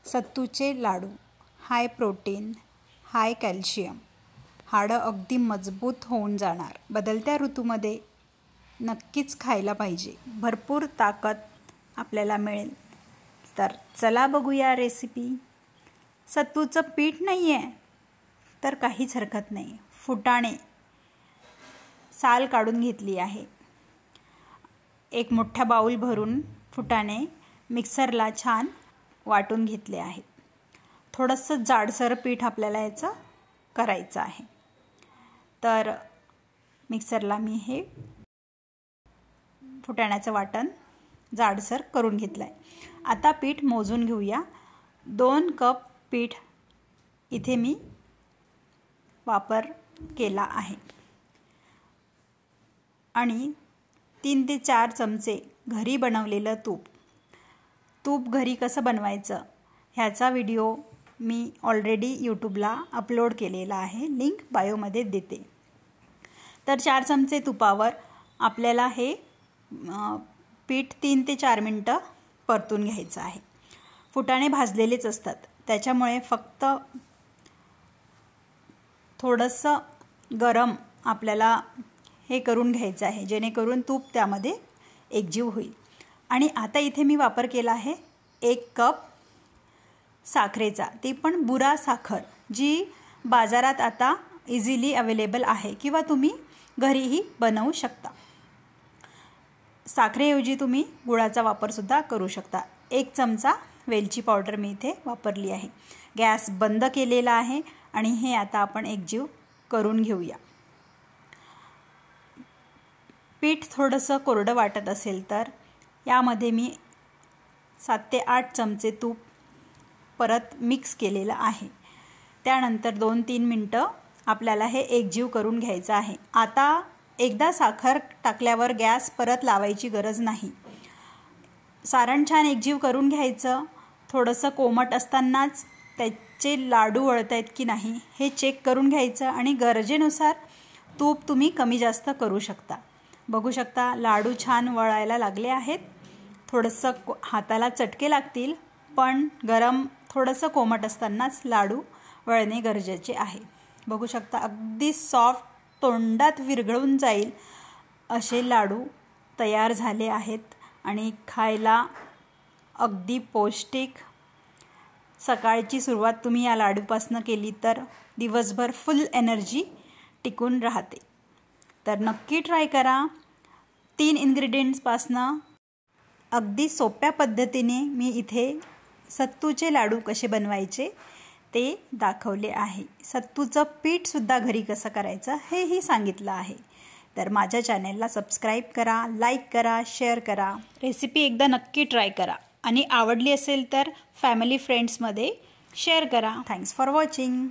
सत्तूचे लाडू high protein, हाय calcium, हाडं अगदी मजबूत होऊन जाणार. बदलत्या ऋतूमध्ये नक्कीच खायला पाहिजे. भरपूर ताकद आपल्याला मिळेल. तर चला बघूया रेसिपी. सत्तूचं पीठ नाही आहे तर काहीच हरकत नाही. फुटाणे साल काढून घेतली आहे. एक मोठा बाउल भरून फुटाणे मिक्सरला छान वाटून घेतले आहे. थोडंसं जाडसर पीठ आपल्याला याचं करायचं आहे. तर मिक्सरला मी हे फुटाण्याचं वाटण जाडसर करून घेतलं आहे. आता पीठ मोजून घेऊया. 2 कप पीठ इथे मी वापर केला आहे आणि 3 ते 4 चमचे घरी बनवलेलं तूप. तूप घरी कसं बनवायचं ह्याचा व्हिडिओ मी ऑलरेडी यूट्यूबला अपलोड केलेला आहे. लिंक बायोमध्ये देते. तर 4 चमचे तुपावर आपल्याला हे पीठ 3 ते 4 मिनटं परतून घ्यायचं आहे. फुटाणे भाजलेलेच असतात त्याच्यामुळे फक्त थोडंसं गरम आपल्याला हे करून घ्यायचं आहे जेणेकरून तूप त्यामध्ये एकजीव होईल. आणि आता इथे मी वापर केला आहे 1 कप साखरेचा. ती पण बुरा साखर जी बाजारात आता इझिली अवेलेबल आहे किंवा तुम्ही घरीही बनवू शकता. साखरेऐवजी तुम्ही गुळाचा वापरसुद्धा करू शकता. 1 चमचा वेलची पावडर मी इथे वापरली आहे. गॅस बंद केलेला आहे आणि हे आता आपण एकजीव करून घेऊया. पीठ थोडंसं कोरडं वाटत असेल तर यामध्ये मी 7 ते 8 चमचे तूप परत मिक्स केलेलं आहे. त्यानंतर 2-3 मिनटं आपल्याला हे एकजीव करून घ्यायचं आहे. आता एकदा साखर टाकल्यावर गॅस परत लावायची गरज नाही. सारण छान एकजीव करून घ्यायचं. थोडंसं कोमट असतानाच त्याचे लाडू वळत आहेत की नाही हे चेक करून घ्यायचं आणि गरजेनुसार तूप तुम्ही कमी जास्त करू शकता. बघू शकता लाडू छान वळायला लागले आहेत. थोडंसं हाताला चटके लागतील पण गरम थोडंसं कोमट असतानाच लाडू वळणे गरजेचे आहे. बघू शकता अगदी सॉफ्ट तोंडात विरघळून जाईल असे लाडू तयार झाले आहेत आणि खायला अगदी पौष्टिक. सकाळची सुरुवात तुम्ही या लाडूपासून केली तर दिवसभर फुल एनर्जी टिकून राहते. तर नक्की ट्राय करा. 3 इन्ग्रेडियंट्सपासनं अगदी सोप्या पद्धतीने मी इथे सत्तूचे लाडू कसे बनवायचे ते दाखवले आहे. सत्तूचं पीठसुद्धा घरी कसं करायचं हेही सांगितलं आहे. तर माझ्या चॅनेलला सबस्क्राईब करा, लाईक करा, शेअर करा. रेसिपी एकदा नक्की ट्राय करा आणि आवडली असेल तर फॅमिली फ्रेंड्समध्ये शेअर करा. Thanks for watching.